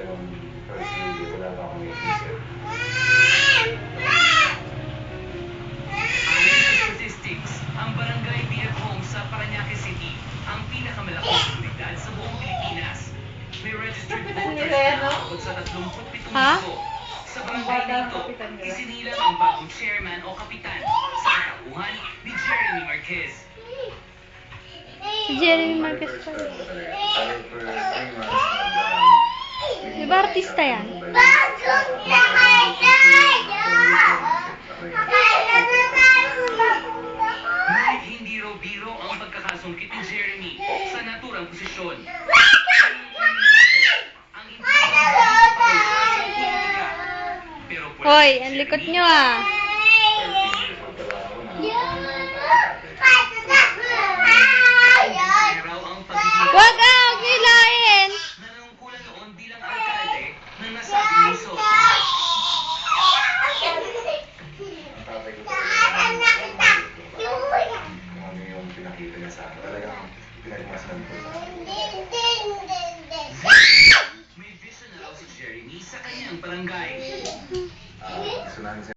yung first video, wala pa akong naisip. Ayon sa statistics, ang barangay BF Home sa Parañaque City ang pinakamalaking komunidad sa buong Pilipinas. May registered voters na abot sa 37,000. Sa barangay dito, isinilang ang bagong chairman o kapitan sa katauhan ni Jeremy Marquez. Si Jeremy Marquez pa. For 3 months, Di ba artista yan? Ngunit hindi raw biro ang pagkakasungkit ni Jeremy sa naturang posisyon. Ang Hoy, ang likot nyo ah. Wag ang hilahin! Nanungkulan noon bilang alkalde ng nasabing lungsod. ang tatay ko talaga kung ano yung pinakita niya sa akin. Talagang pinagmasdan ko sa akin. May vision na raw si Jeremy sa kanyang barangay. Gusto namin sa